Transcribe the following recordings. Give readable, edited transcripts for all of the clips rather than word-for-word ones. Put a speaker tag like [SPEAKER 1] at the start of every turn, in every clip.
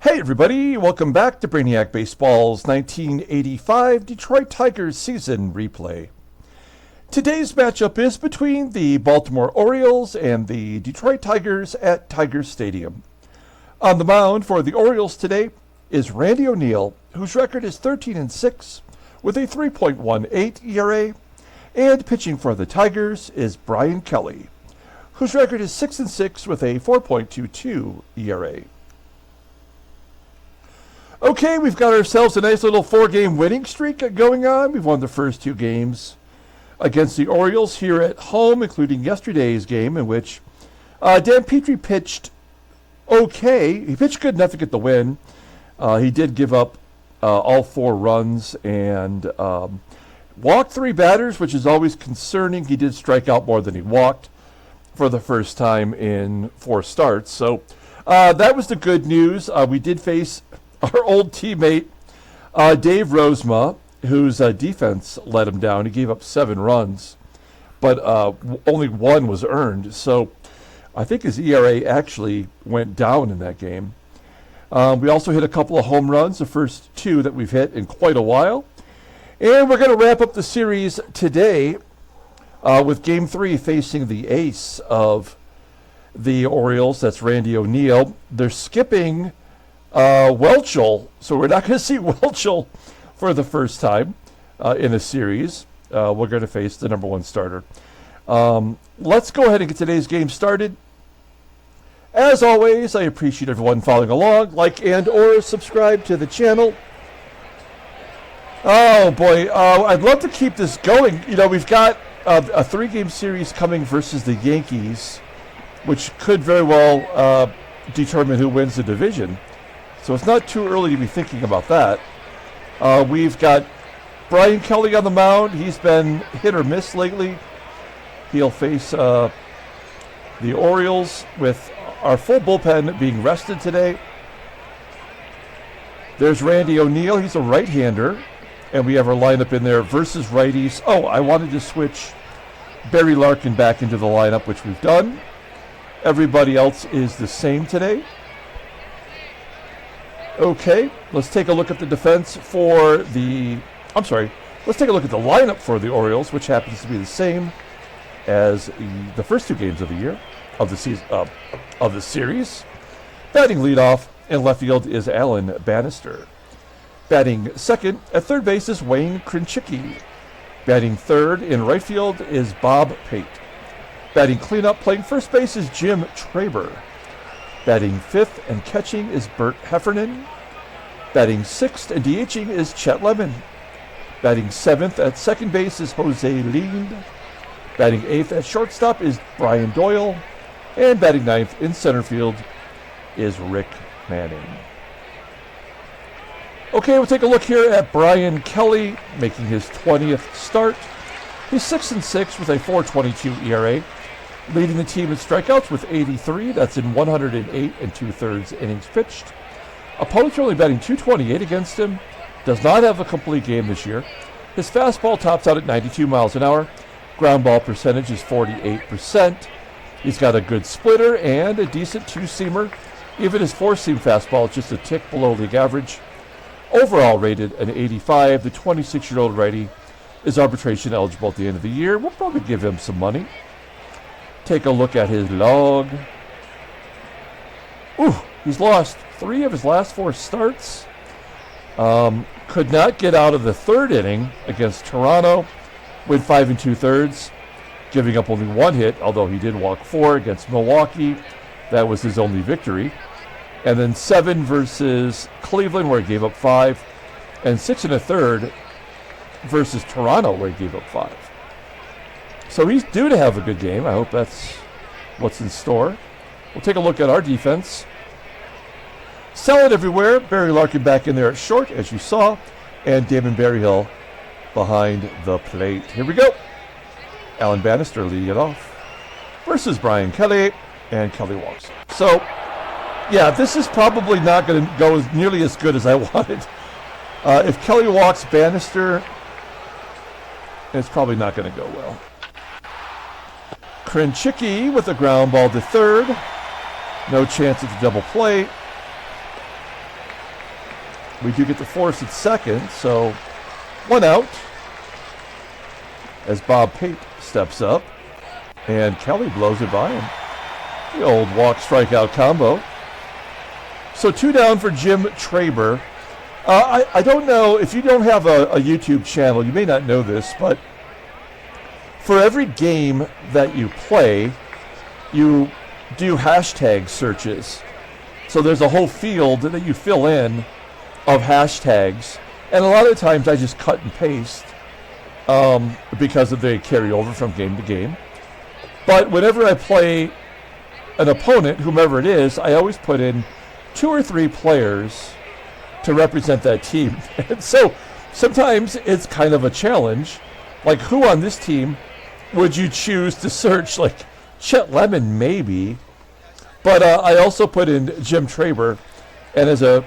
[SPEAKER 1] Hey everybody, welcome back to Brainiac Baseball's 1985 Detroit Tigers season replay. Today's matchup is between the Baltimore Orioles and the Detroit Tigers at Tigers Stadium. On the mound for the Orioles today is Randy O'Neal, whose record is 13-6 with a 3.18 ERA, and pitching for the Tigers is Bryan Kelly, whose record is 6-6 with a 4.22 ERA. Okay, we've got ourselves a nice little 4-game winning streak going on. We've won the first 2 games against the Orioles here at home, including yesterday's game in which Dan Petrie pitched okay. He pitched good enough to get the win. He did give up all 4 runs and walked 3 batters, which is always concerning. He did strike out more than he walked for the first time in 4 starts. So that was the good news. We did face our old teammate, Dave Rozema, whose defense let him down. He gave up 7 runs, but only 1 was earned. So I think his ERA actually went down in that game. We also hit a couple of home runs, the first 2 that we've hit in quite a while. And we're going to wrap up the series today with Game 3 facing the ace of the Orioles. That's Randy O'Neal. They're skipping Welchel, so we're not going to see Welchel for the first time in a series. We're going to face the number 1 starter. Let's go ahead and get today's game started. As always, I appreciate everyone following along. Like and or subscribe to the channel. Oh boy, I'd love to keep this going. You know, we've got a 3-game series coming versus the Yankees, which could very well determine who wins the division. So it's not too early to be thinking about that. We've got Bryan Kelly on the mound. He's been hit or miss lately. He'll face the Orioles with our full bullpen being rested today. There's Randy O'Neal. He's a right-hander. And we have our lineup in there versus righties. Oh, I wanted to switch Barry Larkin back into the lineup, which we've done. Everybody else is the same today. Okay, let's take a look at the defense for the... let's take a look at the lineup for the Orioles, which happens to be the same as the first 2 games of the year, of the season, of the series. Batting leadoff in left field is Alan Bannister. Batting second at third base is Wayne KRENCHICKI. Batting third in right field is Bob Pate. Batting cleanup playing first base is Jim TRABER. Batting fifth and catching is Bert Heffernan. Batting sixth and DHing is Chet Lemon. Batting seventh at second base is Jose Lind. Batting eighth at shortstop is Brian Doyle. And batting ninth in center field is Rick Manning. Okay, we'll take a look here at Bryan Kelly making his 20th start. He's 6-6 with a 4.22 ERA. Leading the team in strikeouts with 83. That's in 108 2/3 innings pitched. Opponents are only batting .228 against him. Does not have a complete game this year. His fastball tops out at 92 miles an hour. Ground ball percentage is 48%. He's got a good splitter and a decent 2-seamer. Even his 4-seam fastball is just a tick below league average. Overall rated an 85. The 26-year-old righty is arbitration eligible at the end of the year. We'll probably give him some money. Take a look at his log. He's lost 3 of his last 4 starts. Could not get out of the 3rd inning against Toronto. Went 5 2/3, giving up only 1 hit, although he did walk 4 against Milwaukee. That was his only victory. And then 7 versus Cleveland, where he gave up 5. And 6 1/3 versus Toronto, where he gave up 5. So he's due to have a good game. I hope that's what's in store. We'll take a look at our defense. Solid everywhere. Barry Larkin back in there at short, as you saw. And Damon Berryhill behind the plate. Here we go. Alan Bannister leading it off versus Bryan Kelly. And Kelly walks. So, yeah, this is probably not going to go nearly as good as I wanted. If Kelly walks Bannister, it's probably not going to go well. KRENCHICKI with a ground ball to third. No chance at the double play. we do get the force at second, so 1 out as Bob Pate steps up, and Kelly blows it by him. The old walk-strikeout combo. So 2 down for Jim TRABER. I don't know, if you don't have a YouTube channel, you may not know this, but for every game that you play, you do hashtag searches. So there's a whole field that you fill in of hashtags. And a lot of times I just cut and paste because they carry over from game to game. But whenever I play an opponent, whomever it is, I always put in 2 or 3 players to represent that team. And so sometimes it's kind of a challenge. Like, who on this team would you choose to search? Like, Chet Lemon, maybe. But I also put in Jim TRABER. And as a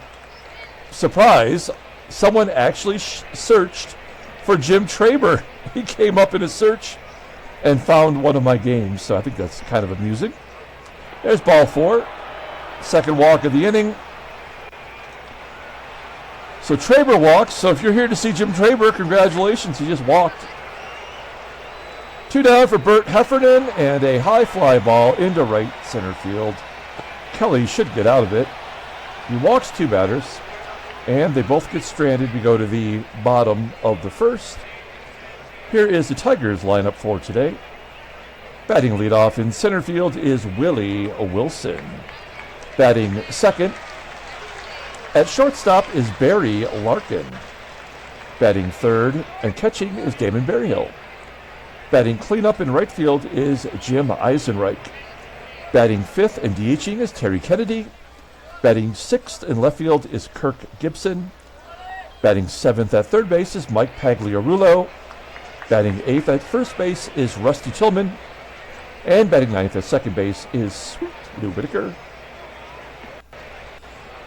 [SPEAKER 1] surprise, someone actually searched for Jim TRABER. He came up in a search and found one of my games. So I think that's kind of amusing. There's ball 4. Second walk of the inning. So TRABER walks. So if you're here to see Jim TRABER, congratulations. He just walked. 2 down for Bert Heffernan, and a high fly ball into right center field. Kelly should get out of it. He walks 2 batters, and they both get stranded. We go to the bottom of the first. Here is the Tigers lineup for today. Batting leadoff in center field is Willie Wilson. Batting second at shortstop is Barry Larkin. Batting third and catching is Damon BERRYHILL. Batting cleanup in right field is Jim EISENREICH. Batting fifth and DHing is Terry Kennedy. Batting sixth in left field is Kirk GIBSON. Batting seventh at third base is Mike PAGLIARULO. Batting eighth at first base is Rusty TILLMAN. And batting ninth at second base is Sweet Lou WHITAKER.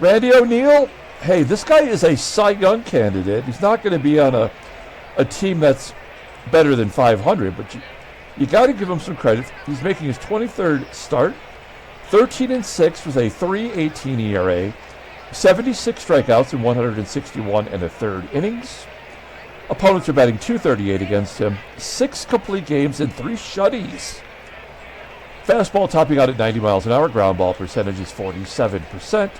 [SPEAKER 1] Randy O'Neal, hey, this guy is a Cy Young candidate. He's not going to be on a team that's better than 500, but you got to give him some credit. He's making his 23rd start. 13-6 with a 3.18 ERA, 76 strikeouts in 161 and a third innings. Opponents are batting .238 against him. 6 complete games and 3 shutties. Fastball topping out at 90 miles an hour. Ground ball percentage is 47%.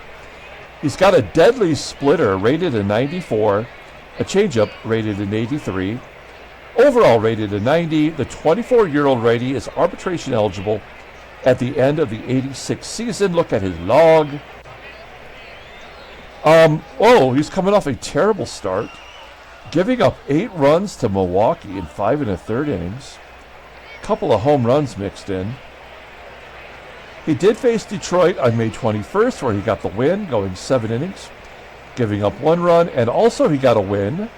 [SPEAKER 1] He's got a deadly splitter rated a 94, a changeup rated an 83. Overall rated a 90, the 24-year-old righty is arbitration eligible at the end of the 86 season. Look at his log. He's coming off a terrible start, giving up 8 runs to Milwaukee in 5 1/3 innings. Couple of home runs mixed in. He did face Detroit on May 21st, where he got the win, going 7 innings, giving up 1 run, and also he got a win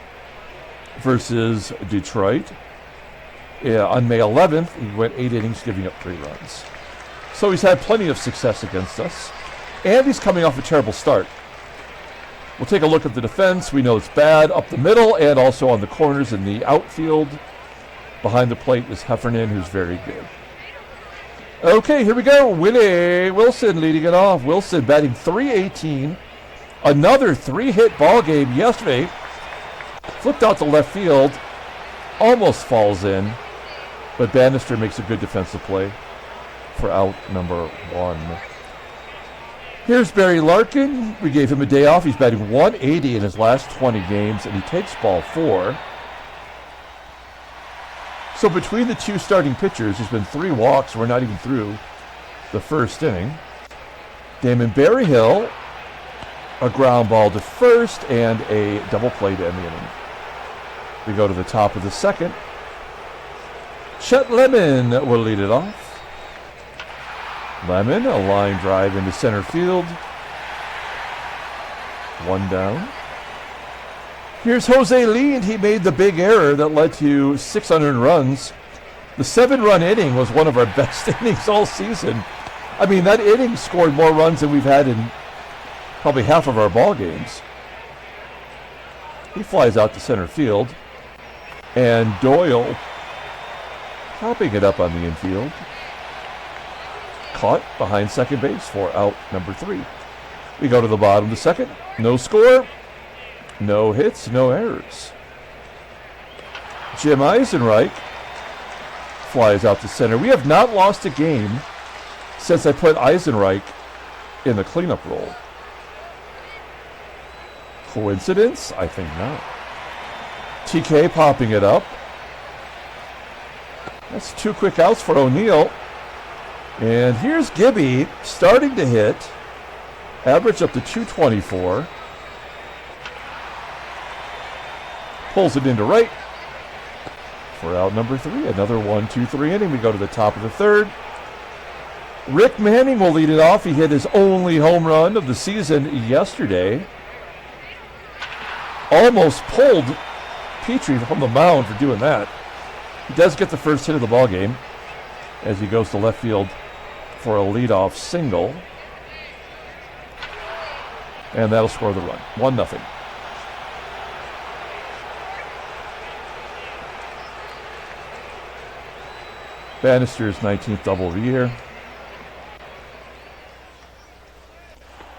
[SPEAKER 1] versus Detroit. On May 11th, he went 8 innings, giving up 3 runs. So he's had plenty of success against us, and he's coming off a terrible start. We'll take a look at the defense. We know it's bad up the middle and also on the corners in the outfield. Behind the plate is Heffernan, who's very good. Okay, here we go. Willie Wilson leading it off. Wilson batting .318. Another 3-hit ball game yesterday. Flipped out to left field. Almost falls in. But Bannister makes a good defensive play for out number 1. Here's Barry Larkin. We gave him a day off. He's batting .180 in his last 20 games, and he takes ball 4. So between the 2 starting pitchers, there's been 3 walks. We're not even through the first inning. Damon BERRYHILL, a ground ball to first, and a double play to end the inning. We go to the top of the second. Chet Lemon will lead it off. Lemon, a line drive into center field. 1 down. Here's Jose Lee, and he made the big error that led to 600 runs. The 7-run inning was one of our best innings all season. I mean, that inning scored more runs than we've had in probably half of our ball games. He flies out to center field, and Doyle popping it up on the infield. Caught behind second base for out number 3. We go to the bottom of the second. No score. No hits, no errors. Jim EISENREICH flies out to center. We have not lost a game since I put EISENREICH in the cleanup role. Coincidence? I think not. TK popping it up. That's 2 quick outs for O'Neill. And here's Gibby starting to hit. Average up to 224. Pulls it into right for out number 3. Another 1-2-3 inning. We go to the top of the 3rd. Rick Manning will lead it off. He hit his only home run of the season yesterday. Almost pulled Petrie from the mound for doing that. He does get the first hit of the ball game as he goes to left field for a leadoff single. And that'll score the run. 1-0. Bannister's 19th double of the year.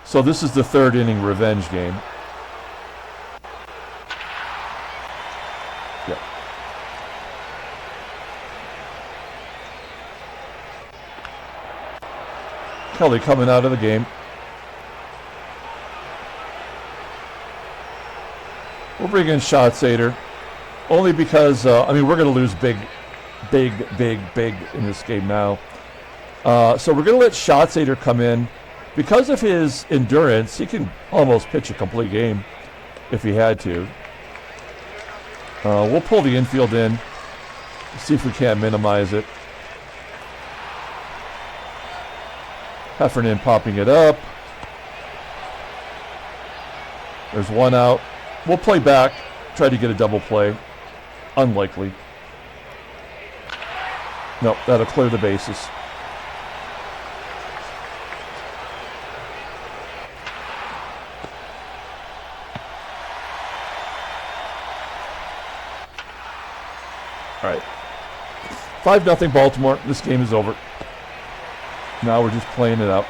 [SPEAKER 1] So this is the 3rd inning revenge game. Yep. Kelly coming out of the game. We'll bring in Schatzeder only because, we're going to lose big in this game now. So we're going to let Schatzeder come in. Because of his endurance, he can almost pitch a complete game if he had to. We'll pull the infield in, see if we can't minimize it. Heffernan popping it up. There's 1 out. We'll play back, try to get a double play. Unlikely. Nope, that'll clear the bases. All right. 5-0 Baltimore. This game is over. Now we're just playing it out.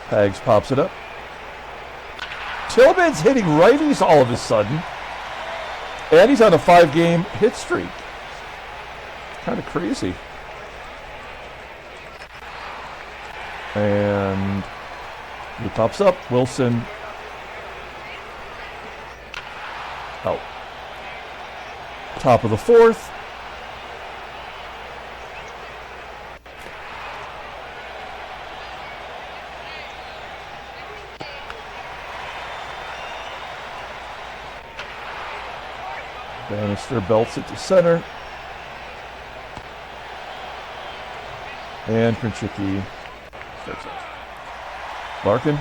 [SPEAKER 1] Pags pops it up. Tillman's hitting righties all of a sudden. And he's on a 5-game hit streak. Kind of crazy. And he pops up. Wilson out. Top of the 4th. Bannister belts it to center. And KRENCHICKI starts up. Larkin.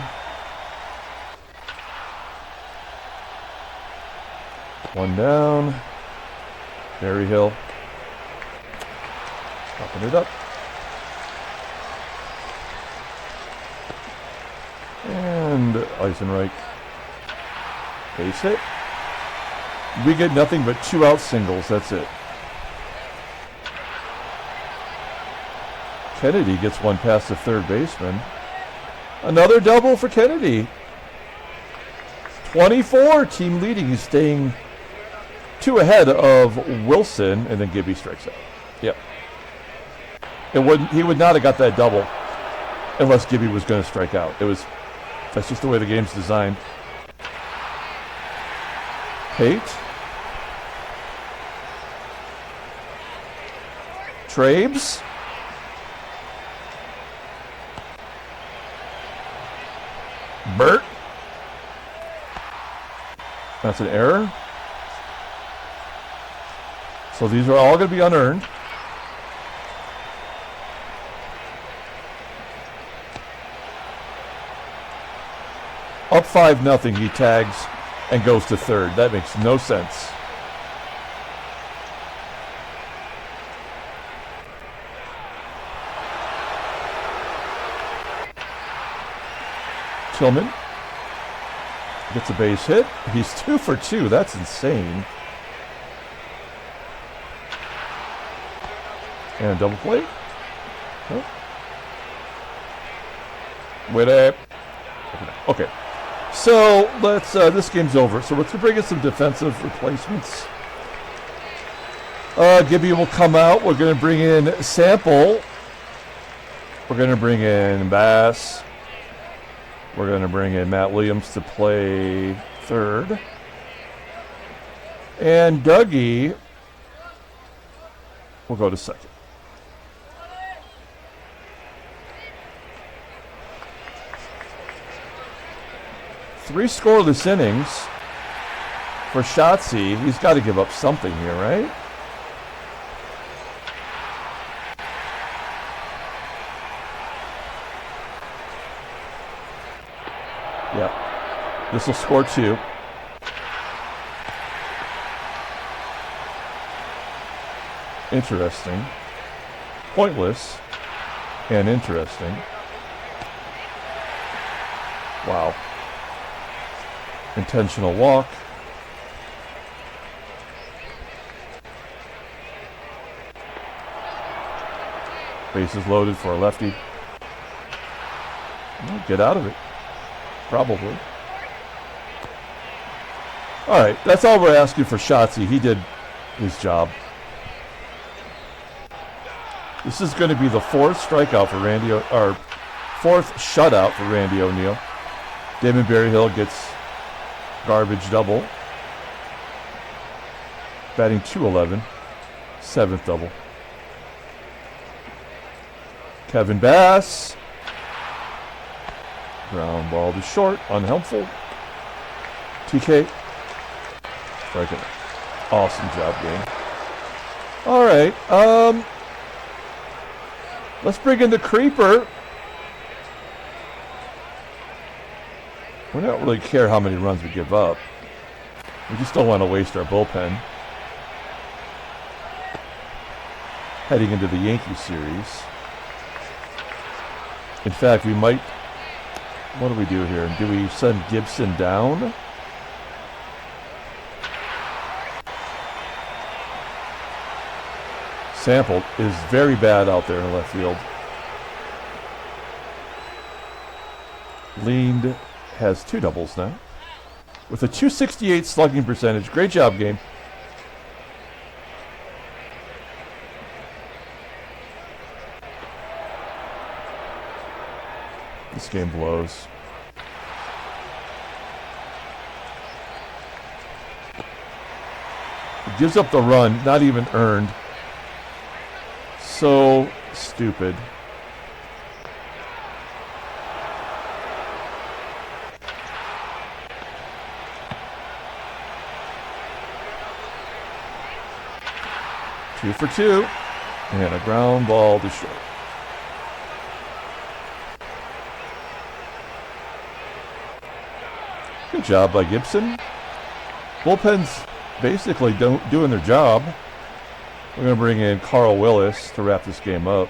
[SPEAKER 1] One down. BERRYHILL. Popping it up. And EISENREICH. Base hit. We get nothing but 2-out singles. That's it. Kennedy gets one past the 3rd baseman. Another double for Kennedy. 24, team leading. He's staying 2 ahead of Wilson, and then Gibby strikes out. Yep. He would not have got that double unless Gibby was going to strike out. That's just the way the game's designed. Pate. Trabes. Bert. That's an error. So these are all going to be unearned. Up 5-0, he tags and goes to 3rd. That makes no sense. Tillman gets a base hit. He's 2 for 2. That's insane. And double play. Oh. Wait a... Okay. So, let's... this game's over. So, let's bring in some defensive replacements. Gibby will come out. We're going to bring in Sample. We're going to bring in Bass. We're going to bring in Matt Williams to play third. And Dougie will go to second. Three scoreless innings for Shotzi. He's got to give up something here, right? Yeah. This will score 2. Interesting. Pointless. And interesting. Wow. Intentional walk. Bases loaded for a lefty. Well, get out of it. Probably. All right, that's all we're asking for Shotzi. He did his job. This is going to be the 4th strikeout for Randy, or 4th shutout for Randy O'Neal. Damon Berryhill gets garbage double. Batting .211. 7th double. Kevin Bass. Ground ball to short. Unhelpful. TK. Striking. Awesome job, game. All right. Let's bring in the creeper. We don't really care how many runs we give up. We just don't want to waste our bullpen. Heading into the Yankee series. In fact, we might... What do we do here? Do we send Gibson down? Sample is very bad out there in left field. Leaned has 2 doubles now. With a .268 slugging percentage. Great job, game. This game blows. It gives up the run, not even earned. So stupid. Two for 2. And a ground ball to short. Good job by Gibson. Bullpen's basically doing their job. We're going to bring in Carl Willis to wrap this game up.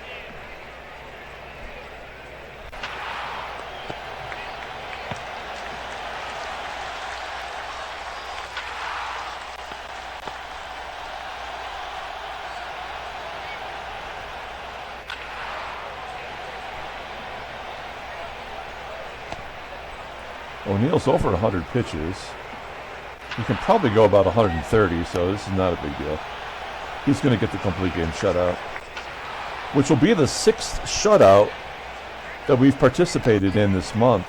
[SPEAKER 1] O'Neal's over 100 pitches. He can probably go about 130, so this is not a big deal. He's going to get the complete game shutout, which will be the 6th shutout that we've participated in this month.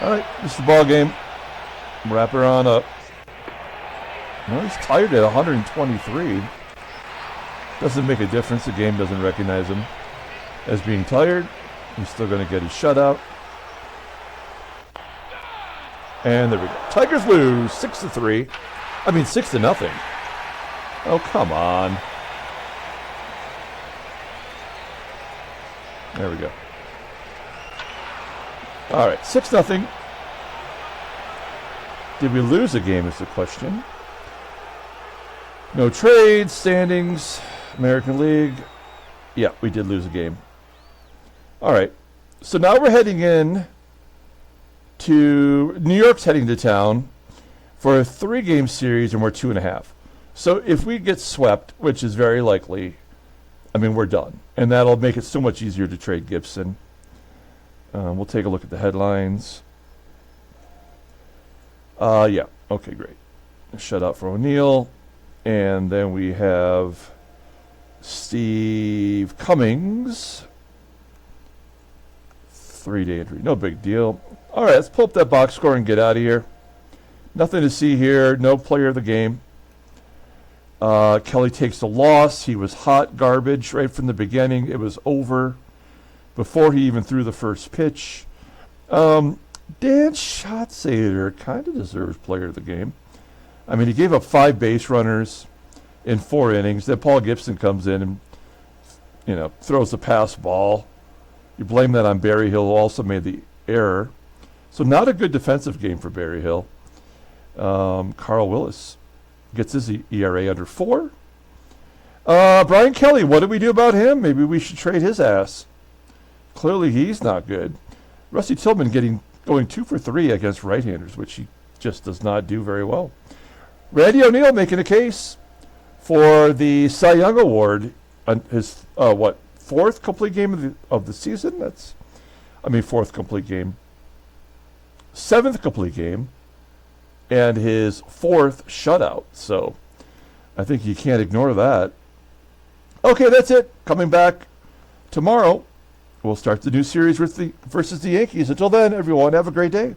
[SPEAKER 1] All right, this is the ball game. Wrap her on up. Well, he's tired at 123. Doesn't make a difference. The game doesn't recognize him as being tired. He's still going to get his shutout. And there we go. Tigers lose 6-3. I mean 6-0. Oh, come on. There we go. All right, 6-0. Did we lose a game is the question. No trades, standings, American League. Yeah, we did lose a game. All right. So now we're heading in to New York's heading to town for a 3-game series, and we're 2.5. So if we get swept, which is very likely, I mean, we're done. And that'll make it so much easier to trade Gibson. We'll take a look at the headlines. Yeah. Okay, great. Shutout for O'Neill. And then we have Steve Cummings. 3-day injury. No big deal. All right, let's pull up that box score and get out of here. Nothing to see here. No player of the game. Kelly takes the loss. He was hot garbage right from the beginning. It was over before he even threw the first pitch. Dan Schatzeder kind of deserves player of the game. I mean, he gave up 5 base runners in 4 innings. Then Paul Gibson comes in and, throws the pass ball. You blame that on Berryhill, who also made the error. So not a good defensive game for Berryhill. Carl Willis gets his ERA under 4. Brian Kelly, what do we do about him? Maybe we should trade his ass. Clearly he's not good. Rusty Tillman going 2 for 3 against right-handers, which he just does not do very well. Randy O'Neill making a case for the Cy Young Award on his, 4th complete game of the season? Fourth complete game. 7th complete game. And his 4th shutout. So I think you can't ignore that. Okay, that's it. Coming back tomorrow, we'll start the new series versus the Yankees. Until then, everyone, have a great day.